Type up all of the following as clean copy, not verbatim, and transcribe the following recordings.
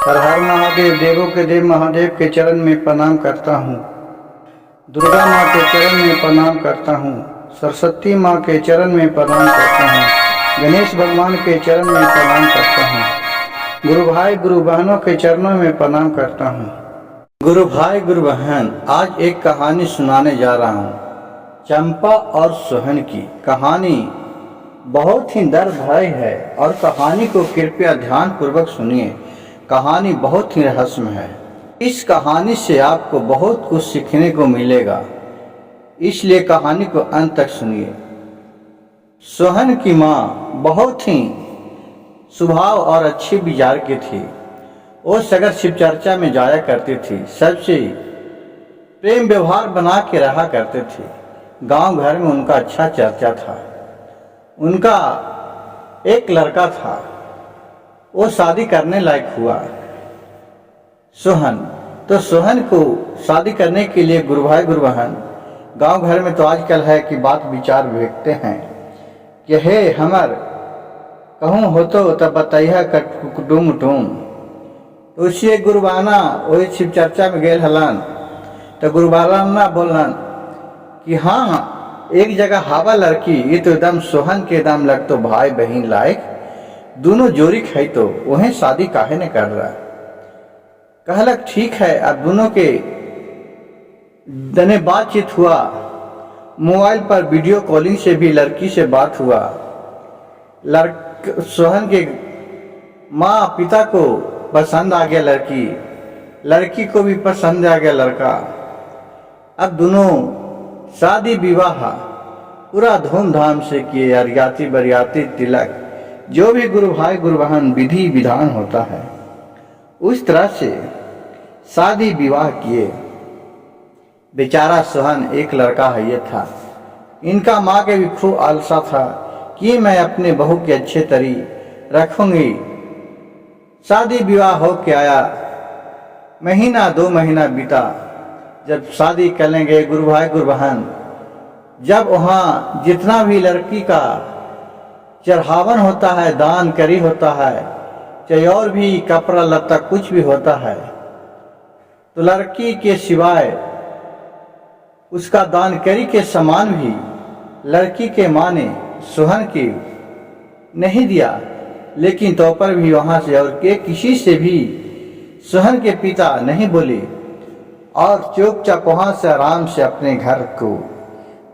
हर हर महादेव, देवों के देव महादेव के चरण में प्रणाम करता हूँ। दुर्गा माँ के चरण में प्रणाम करता हूँ। सरस्वती माँ के चरण में प्रणाम करता हूँ। गणेश भगवान के चरण में प्रणाम करता हूँ। गुरु भाई गुरु बहनों के चरणों में प्रणाम करता हूँ। गुरु भाई गुरु बहन, आज एक कहानी सुनाने जा रहा हूँ। चंपा और सोहन की कहानी बहुत ही दर्द भरी है और कहानी को कृपया ध्यान पूर्वक सुनिए। कहानी बहुत ही रहस्यमय है। इस कहानी से आपको बहुत कुछ सीखने को मिलेगा, इसलिए कहानी को अंत तक सुनिए। सोहन की माँ बहुत ही स्वभाव और अच्छी विचार की थी। वो सगर शिव चर्चा में जाया करती थी, सबसे प्रेम व्यवहार बना के रहा करते थे। गांव घर में उनका अच्छा चर्चा था। उनका एक लड़का था, वो शादी करने लायक हुआ। सोहन को शादी करने के लिए गुरु भाई गुरु बहन, गांव घर में तो आजकल है कि बात विचार भेजते हैं कि हे हमर कहूँ हो तो तब बताइए कुटुम उटुम। तो उसी गुरुबाना वही शिव चर्चा में गेल हलन, तो गुरुबाना बोलन कि हाँ, एक जगह हावा लड़की, ये तो एकदम सोहन के एकदम लग तो भाई बहन लायक, दोनों जोड़ी खाई, तो वहीं शादी काहे ने कर रहा। कहलक ठीक है। अब दोनों के दने बातचीत हुआ। मोबाइल पर वीडियो कॉलिंग से भी लड़की से बात हुआ। सोहन के माँ पिता को पसंद आ गया लड़की, लड़की को भी पसंद आ गया लड़का। अब दोनों शादी विवाह पूरा धूमधाम से किए। अरियाती बरियाती तिलक, जो भी गुरु भाई गुरु बहन विधि विधान होता है उस तरह से शादी विवाह किए। बेचारा सोहन एक लड़का है ये था। इनका माँ के भी खूब आलसा था कि मैं अपने बहू के अच्छे तरी रखूंगी। शादी विवाह हो के आया, महीना 2 महीना बीता। जब शादी करेंगे गुरु भाई गुरु बहन, जब वहाँ जितना भी लड़की का चढ़ावन होता है, दान करी होता है, चाहे और भी कपड़ा लत्ता कुछ भी होता है, तो लड़की के सिवाय उसका दान करी के समान भी लड़की के माँ ने सोहन की नहीं दिया। लेकिन तो पर भी वहाँ से और के किसी से भी सोहन के पिता नहीं बोले और चुपचाप वहाँ से आराम से अपने घर को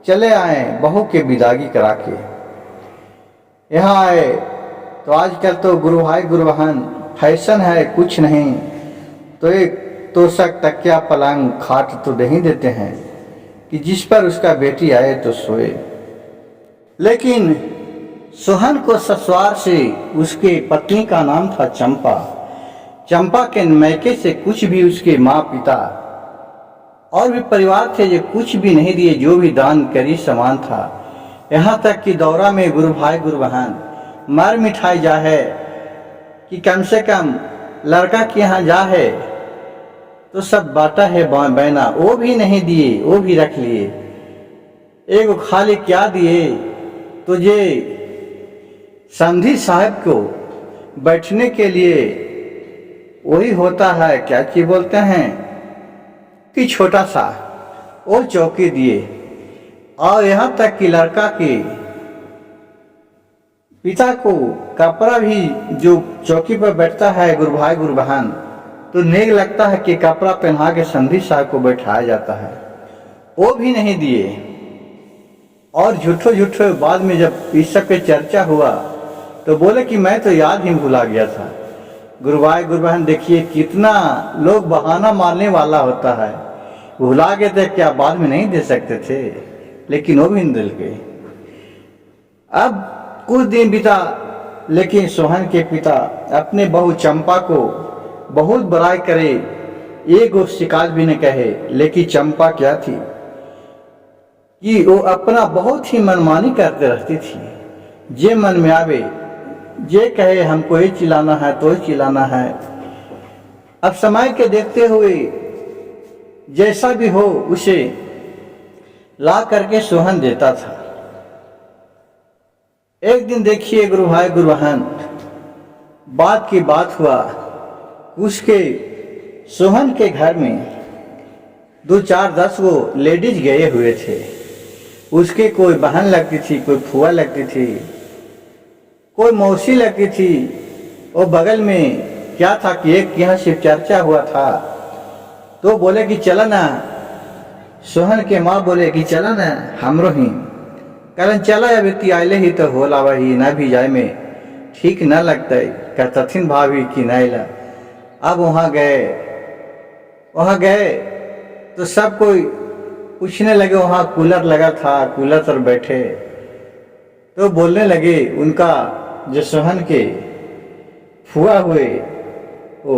चले आए, बहू के विदागी करा के। यहाँ आए तो आजकल तो गुरु भाई गुरु बहन फैशन है कुछ नहीं, तो एक तोशक तकिया पलंग खाट तो नहीं देते हैं कि जिस पर उसका बेटी आए तो सोए। लेकिन सोहन को ससुराल से उसके पत्नी का नाम था चंपा। चंपा के मैके से कुछ भी उसके माँ पिता और भी परिवार थे जो कुछ भी नहीं दिए, जो भी दान करी सामान था। यहाँ तक कि दौरा में गुरु भाई गुरु बहन मर मिठाई जा है कि कम से कम लड़का के यहाँ जा है तो सब बाटा है बहना, वो भी नहीं दिए, वो भी रख लिए। एक खाली क्या दिए, तुझे संधि साहब को बैठने के लिए वही होता है, क्या चीज बोलते हैं कि छोटा सा वो चौकी दिए। और यहाँ तक कि लड़का के पिता को कपड़ा भी, जो चौकी पर बैठता है गुरु भाई गुरु बहन, तो नेक लगता है कि कपड़ा पहना के संधि साहब को बैठाया जाता है, वो भी नहीं दिए। और झूठो बाद में जब इस सब पे चर्चा हुआ तो बोले कि मैं तो याद ही भुला गया था। गुरु भाई गुरु बहन देखिए कितना लोग बहाना मारने वाला होता है। भुला गए थे क्या बाद में नहीं दे सकते थे, लेकिन वो भी नहीं दिल के। अब कुछ दिन बीता, लेकिन सोहन के पिता अपने बहू चंपा को बहुत बड़ाई करे, एक शिकायत भी न कहे। लेकिन चंपा क्या थी कि वो अपना बहुत ही मनमानी करते रहती थी। जे मन में आवे, जे कहे हमको ये चिल्लाना है तो ही चिल्लाना है। अब समय के देखते हुए जैसा भी हो उसे ला करके सोहन देता था। एक दिन देखिए गुरु भाई गुरु बहन, बात की बात हुआ उसके सोहन के घर में 2-4-10 वो लेडीज गए हुए थे। उसके कोई बहन लगती थी, कोई फुआ लगती थी, कोई मौसी लगती थी। और बगल में क्या था कि एक यहाँ शिव चर्चा हुआ था, तो बोले कि चला ना, सोहन के माँ बोले कि चला ना हमरो ही। कारण चला अब इतनी आयले ही तो होला वही ना भी जाए में ठीक न लगता है, कहथिन भाभी कि नहीं ला। अब वहाँ गए तो सब कोई पूछने लगे, वहाँ कूलर लगा था, कूलर पर बैठे तो बोलने लगे उनका जो सोहन के फुआ हुए वो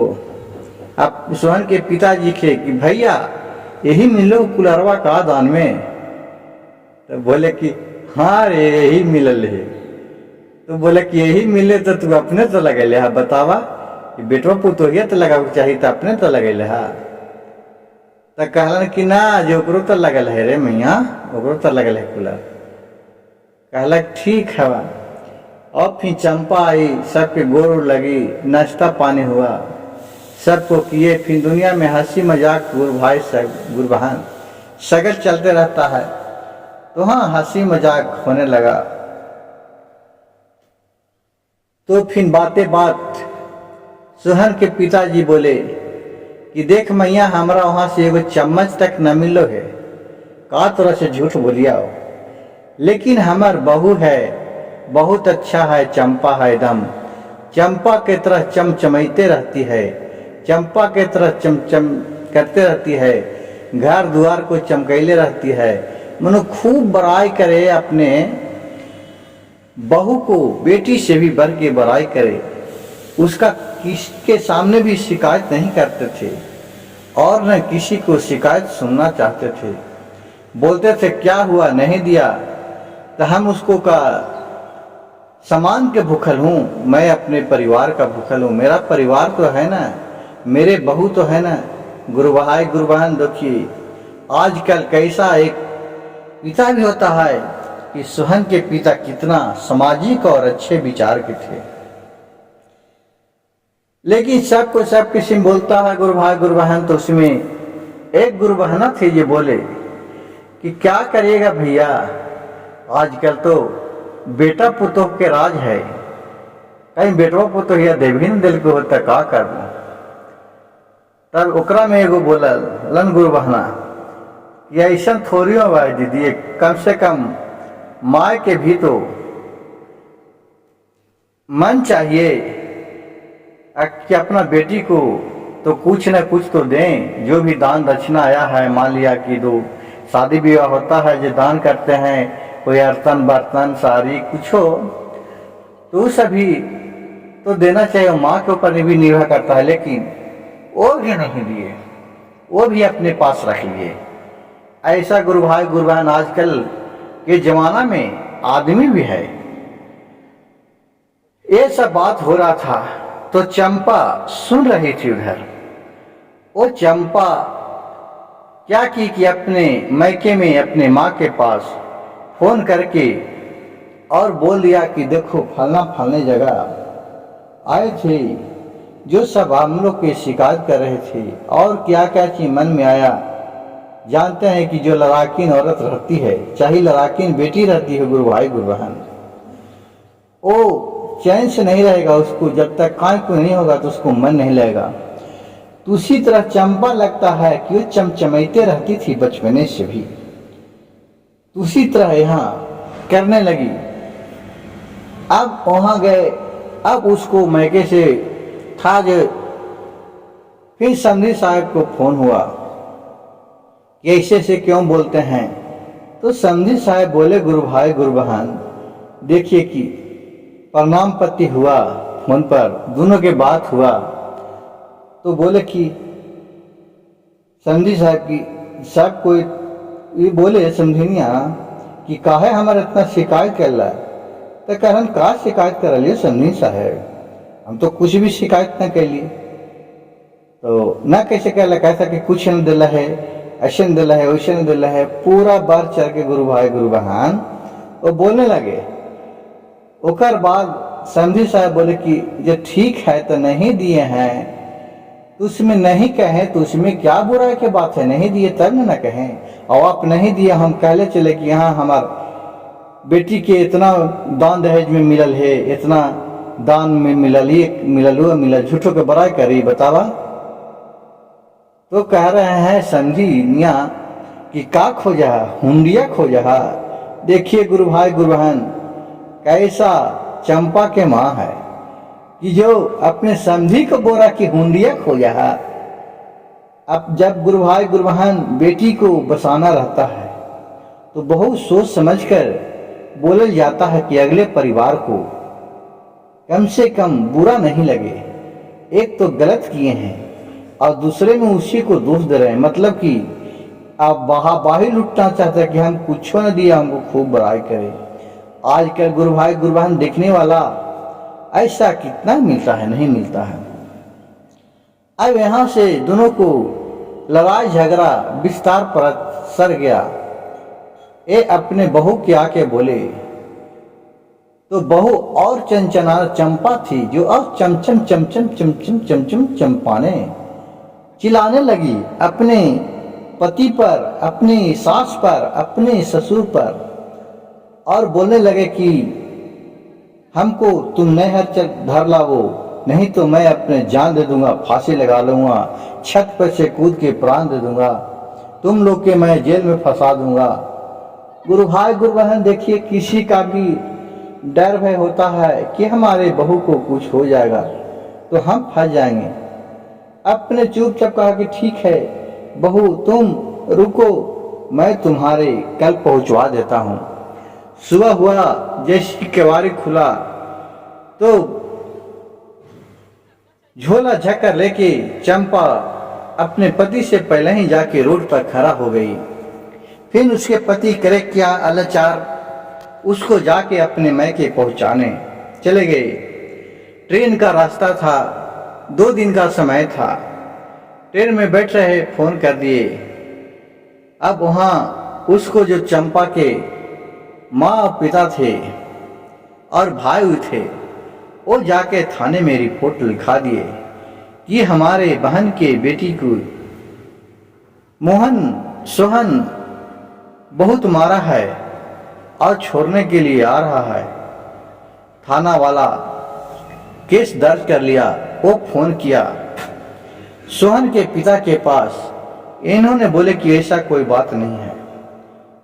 अब सोहन के पिताजी के कि भैया यही मिलो कूलरवा का दान में। तो बोले कि हाँ रे यही मिलल है। तो बोले कि यही मिले तो तू अपने तो लगेले हा, बतावा बेटवा पुतोहिया तो लगावे चाहिए तो अपने तो लगेले हा। तो कहलन कि ना जो ओकरो तो लगल है रे मैया, ओकरो तो लगल है कूलर। कहलक ठीक है। अब फिर चंपा आई, सबके गोर लगी, नाश्ता पानी हुआ, सबको किए। फिर दुनिया में हंसी मजाक गुरु भाई गुरु बहन सगल चलते रहता है। तो हाँ हंसी मजाक होने लगा। तो फिर बातें बात सोहन के पिताजी बोले कि देख मैया हमरा वहां से एगो चम्मच तक न मिलो है, का तरह से झूठ बोलिया हो। लेकिन हमार बहू है, बहुत अच्छा है, चंपा है एकदम चंपा के तरह चमचमाते रहती है, चंपा के तरह चमचम करते रहती है, घर द्वार को चमकैले रहती है। मनो खूब बड़ाई करे, अपने बहू को बेटी से भी बढ़ के बड़ाई करे। उसका किसके सामने भी शिकायत नहीं करते थे और न किसी को शिकायत सुनना चाहते थे। बोलते थे क्या हुआ नहीं दिया तो हम उसको का सामान के भूखल हूँ, मैं अपने परिवार का भूखल हूँ। मेरा परिवार तो है ना, मेरे बहू तो है ना। गुरु भाई गुरु बहन देखिए आजकल कैसा एक पिता भी होता है कि सोहन के पिता कितना सामाजिक और अच्छे विचार के थे। लेकिन सबको सब किस्म बोलता है गुरु भाई गुरु बहन। तो उसमें एक गुरु बहना थे ये बोले कि क्या करिएगा भैया, आजकल तो बेटा पुतोह के राज है, कहीं बेटवा पुतोह या देवी न दिल को होता का कर दू। तब ओकरा में एगो बोला लन गुरु बहना कि ऐसा थोड़ी हो भाई दीदी, कम से कम माँ के भी तो मन चाहिए कि अपना बेटी को तो कुछ न कुछ तो दें। जो भी दान दक्षिणा आया है, मान लिया कि दो शादी विवाह होता है जो दान करते हैं, कोई अर्तन बर्तन साड़ी कुछ हो तो सभी तो देना चाहिए, माँ के ऊपर भी निर्भर करता है। लेकिन वो भी नहीं दिए, वो भी अपने पास रख लिए। ऐसा गुरु भाई गुरु बहन आजकल के जमाना में आदमी भी है। ये सब बात हो रहा था तो चंपा सुन रही थी उधर। वो चंपा क्या की कि अपने मैके में अपने माँ के पास फोन करके और बोल दिया कि देखो फलना फलने जगह आए थे, जो सब हम लोग की शिकायत कर रहे थे और क्या क्या चीज मन में आया। जानते हैं कि जो लड़ाकीन औरत रहती है, चाहे लड़ाकीन बेटी रहती है गुरु भाई गुरु बहन, वो चैन से नहीं रहेगा। उसको जब तक काय को नहीं होगा तो उसको मन नहीं लगेगा। तो उसी तरह चंपा लगता है कि वो चमचमाते रहती थी बचपने से भी, तो उसी तरह यहाँ करने लगी। अब वहां गए, अब उसको मैके से था जो फिर समधी साहब को फोन हुआ कि ऐसे से क्यों बोलते हैं। तो समधी साहब बोले गुरु भाई गुरु बहन देखिए कि प्रणाम पति हुआ फोन पर, दोनों के बात हुआ। तो बोले कि समधी साहब की सब कोई ये बोले समझिनिया कि काहे हमारे इतना शिकायत कर रहा है। तो कहन का शिकायत कर लिए समझी साहब, हम तो कुछ भी शिकायत न कर लिए। तो न कैसे कहला, कैसा कि कुछ न दिला है, ऐसे न दिला है, वैसे न दिला है, पूरा बार चढ़ के गुरु भाई गुरु बहन वो बोलने लगे। ओकर बाद समधी साहब बोले कि जो ठीक है तो नहीं दिए हैं, तो उसमें नहीं कहें तो उसमें क्या बुराई की बात है? नहीं दिए तब न कहें। और आप नहीं दिए, हम कहले चले कि यहाँ हमार बेटी के इतना दान दहेज में मिलल है, इतना दान में मिलल, ये मिलल वो मिलल, झूठों के बड़ाई करी बतावा। तो कह रहे हैं समझी निया कि का खोजा, हुंडिया खोजा। देखिए गुरु भाई गुरु बहन, कैसा चंपा के माँ है कि जो अपने समझी को बोरा की हुंडिया खोजा। अब जब गुरु भाई गुरु बहन बेटी को बसाना रहता है तो बहुत सोच समझकर बोलल जाता है कि अगले परिवार को कम से कम बुरा नहीं लगे। एक तो गलत किए हैं और दूसरे में उसी को दोष दे रहे हैं, मतलब कि आप बाही लुटना चाहते हैं कि हम कुछ न दिया, हमको खूब बड़ाई करे। आजकल गुरु भाई गुरु बहन देखने वाला ऐसा कितना मिलता है, नहीं मिलता है। अब यहाँ से दोनों को लड़ाई झगड़ा विस्तार पर सर गया। ये अपने बहू के आके बोले तो बहू और चंचना चंपा थी जो और चमचम चमचम चमचम चमचम चंपाने चिल्लाने लगी अपने पति पर, अपनी सास पर, अपने ससुर पर, और बोलने लगे कि हमको तुम नहर धर लाओ, नहीं तो मैं अपने जान दे दूंगा, फांसी लगा लूंगा, छत पर से कूद के प्राण दे दूंगा, तुम लोग के मैं जेल में फंसा दूंगा। गुरु भाई गुरु बहन देखिए, किसी का भी डर भय होता है कि हमारे बहू को कुछ हो जाएगा तो हम फंस जाएंगे। अपने चुपचाप कहा कि ठीक है बहू तुम रुको, मैं तुम्हारे कल पहुंचवा देता हूं। सुबह हुआ, जैसे केवाड़ी खुला तो झोला झक्कर लेके चंपा अपने पति से पहले ही जाके रोड पर खड़ा हो गई। फिर उसके पति करे क्या अलाचार, उसको जाके अपने मैके पहुंचाने चले गए। ट्रेन का रास्ता था, 2 दिन का समय था। ट्रेन में बैठ रहे, फोन कर दिए। अब वहां उसको जो चंपा के माँ पिता थे और भाई थे, वो जाके थाने में रिपोर्ट लिखा दिए कि हमारे बहन के बेटी को मोहन सोहन बहुत मारा है और छोड़ने के लिए आ रहा है। थाना वाला केस दर्ज कर लिया। वो फोन किया सोहन के पिता के पास, इन्होंने बोले कि ऐसा कोई बात नहीं है।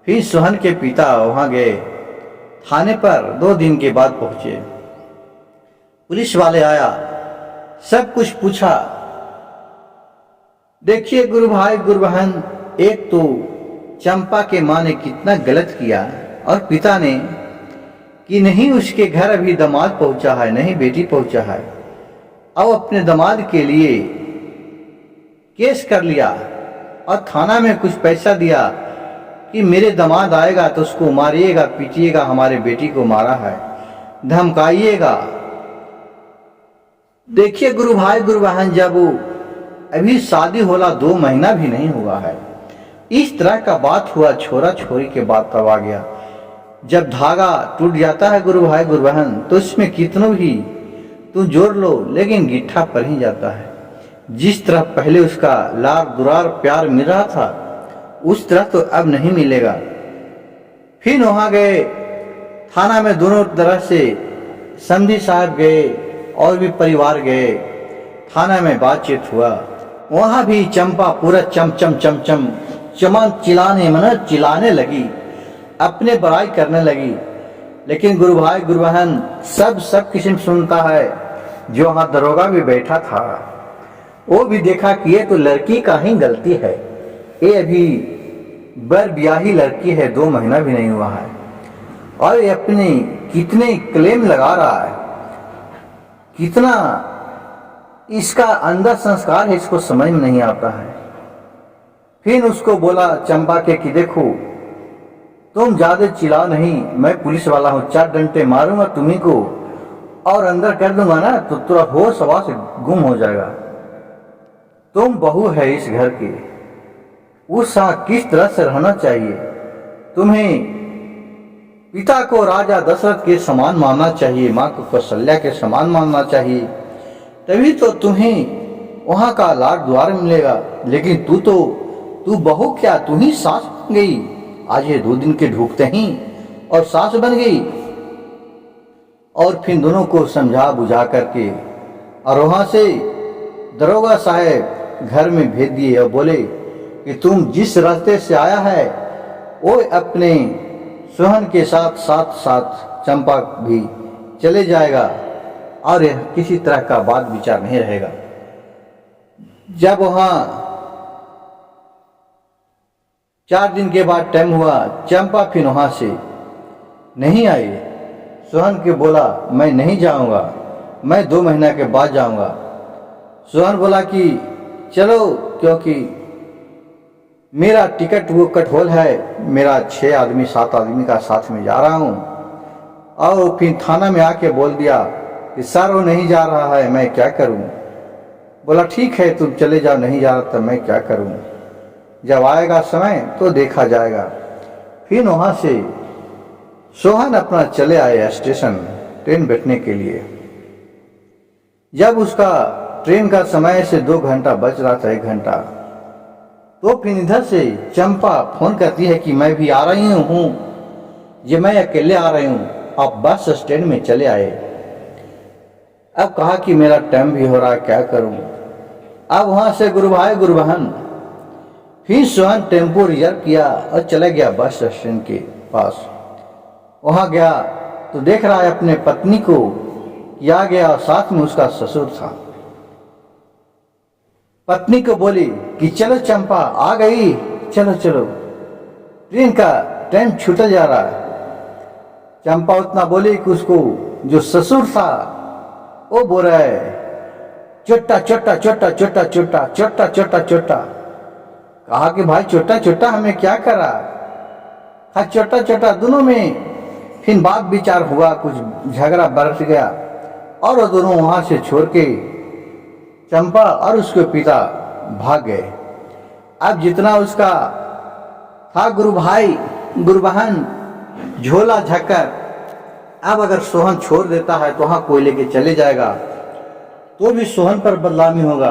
फिर सोहन के पिता वहां गए, थाने पर 2 दिन के बाद पहुंचे। पुलिस वाले आया, सब कुछ पूछा। देखिए गुरु भाई गुरु बहन, एक तो चंपा के माँ ने कितना गलत किया और पिता ने कि नहीं उसके घर अभी दामाद पहुंचा है, नहीं बेटी पहुंचा है, अब अपने दामाद के लिए केस कर लिया और थाना में कुछ पैसा दिया कि मेरे दामाद आएगा तो उसको मारिएगा, पीटिएगा, हमारे बेटी को मारा है, धमकाइएगा। देखिए गुरु भाई गुरु बहन, जब अभी शादी होला 2 महीना भी नहीं हुआ है, इस तरह का बात हुआ, छोरा छोरी के बात तब आ गया। जब धागा टूट जाता है गुरु भाई गुरु बहन, तो इसमें कितनों भी तू जोड़ लो लेकिन गिट्ठा पर ही जाता है। जिस तरह पहले उसका लार दुरार प्यार मिल रहा था, उस तरह तो अब नहीं मिलेगा। फिर वहां गए, थाना में दोनों तरह से समधी साहब गए और भी परिवार गए। थाना में बातचीत हुआ, वहां भी चंपा पूरा चमचम चमचम चमन चिल्लाने लगी, अपने बड़ाई करने लगी। लेकिन गुरु भाई गुरु बहन, सब किस्म सुनता है। जो वहां दरोगा भी बैठा था, वो भी देखा कि ये तो लड़की का ही गलती है, ये अभी बर ब्याही लड़की है, 2 महीना भी नहीं हुआ है, और ये अपने कितने क्लेम लगा रहा है, कितना इसका अंदर संस्कार है, इसको समझ में नहीं आता है। फिर उसको बोला चंपा के कि देखो तुम ज्यादा चिल्लाओ नहीं, मैं पुलिस वाला हूं, 4 डंडे मारूंगा तुम्ही को और अंदर कर दूंगा ना तो तुरंत होश हवास गुम हो जाएगा। तुम बहू है इस घर की, उस साथ किस तरह से रहना चाहिए, तुम्हें पिता को राजा दशरथ के समान मानना चाहिए, माँ को कौशल्या के समान मानना चाहिए, तभी तो तुम्हें वहाँ का लाड द्वार मिलेगा, लेकिन तू बहू क्या, तू ही सास बन गई। आज ये 2 दिन के ढूकते ही और सास बन गई। और फिर दोनों को समझा बुझा करके और वहाँ से दरोगा साहब घर में भेज दिए और बोले कि तुम जिस रास्ते से आया है वो अपने सोहन के साथ साथ साथ चंपा भी चले जाएगा और किसी तरह का बात विचार नहीं रहेगा। जब वहाँ 4 दिन के बाद टाइम हुआ, चंपा फिर वहाँ से नहीं आई। सोहन के बोला मैं नहीं जाऊंगा, मैं 2 महीना के बाद जाऊंगा। सोहन बोला कि चलो, क्योंकि मेरा टिकट वो कटहोल है, मेरा 6 आदमी 7 आदमी का साथ में जा रहा हूँ। और फिर थाना में आके बोल दिया कि सर वो नहीं जा रहा है, मैं क्या करूँ। बोला ठीक है तुम चले जाओ, नहीं जा रहा तो मैं क्या करूँ, जब आएगा समय तो देखा जाएगा। फिर वहाँ से सोहन अपना चले आए स्टेशन ट्रेन बैठने के लिए। जब उसका ट्रेन का समय से 2 घंटा बच रहा था, 1 घंटा, तो फिर इधर से चंपा फोन करती है कि मैं भी आ रही हूँ, ये मैं अकेले आ रही हूँ, आप बस स्टैंड में चले आए। अब कहा कि मेरा टाइम भी हो रहा है, क्या करूँ। अब वहाँ से गुरु भाई गुरु बहन फिर सोहन टेम्पो रिजर्व किया और चला गया बस स्टैंड के पास। वहाँ गया तो देख रहा है अपने पत्नी को कि आ गया और साथ में उसका ससुर था। पत्नी को बोली कि चलो चंपा आ गई, चलो चलो, ट्रेन का टाइम छूटा जा रहा है। चंपा उतना बोली कि उसको जो ससुर था वो बोल रहा है चोटा चोटा चोटा चोटा चोटा चोटा चोटा चोटा। कहा कि भाई चोटा चोटा हमें क्या करा, हाँ चोटा चोटा। दोनों में फिर बात विचार हुआ, कुछ झगड़ा बरस गया और वो दोनों वहां से छोड़ के चंपा और उसके पिता भाग गए। अब जितना उसका था गुरु भाई गुरु बहन झोला झक्कर, अब अगर सोहन छोड़ देता है तो वहां कोई लेके चले जाएगा तो भी सोहन पर बदनामी होगा,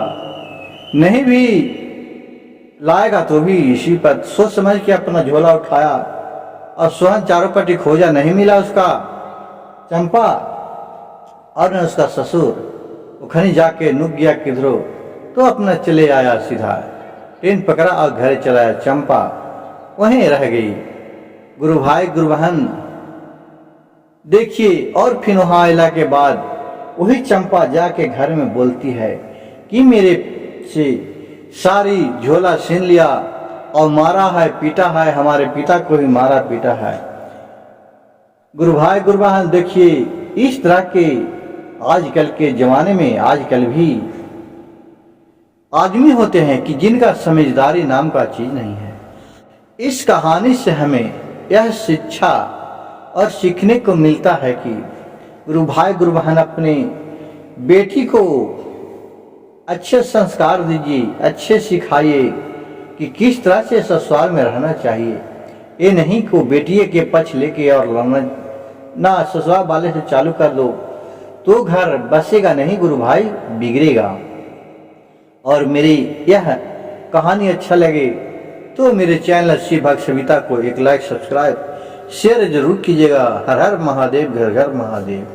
नहीं भी लाएगा तो भी इसी पर। सोच समझ के अपना झोला उठाया और सोहन चारों पट्टी खोजा, नहीं मिला उसका चंपा और न उसका ससुर। वो खनी जाके नुक गया किधरो, तो अपना चले आया सीधा, ट्रेन पकड़ा और घर चलाया। चंपा वहीं रह गई। गुरु भाई गुरु बहन देखिए, और फिर वहां आने के बाद वही चंपा जाके घर में बोलती है कि मेरे से सारी झोला छीन लिया और मारा है पीटा है, हमारे पिता को भी मारा पीटा है। गुरु भाई गुरु बहन देखिए, इस तरह के आजकल के जमाने में आजकल भी आदमी होते हैं कि जिनका समझदारी नाम का चीज नहीं है। इस कहानी से हमें यह शिक्षा और सीखने को मिलता है कि गुरु भाई गुरु बहन अपने बेटी को अच्छे संस्कार दीजिए, अच्छे सिखाइए कि किस तरह से ससुराल में रहना चाहिए। ये नहीं को बेटिए के पक्ष लेके और लड़ना ना, ससुराल वाले से चालू कर दो तो घर बसेगा नहीं गुरु भाई, बिगड़ेगा। और मेरी यह कहानी अच्छा लगे तो मेरे चैनल श्री भक्त सविता को एक लाइक सब्सक्राइब शेयर जरूर कीजिएगा। हर हर महादेव, घर घर महादेव।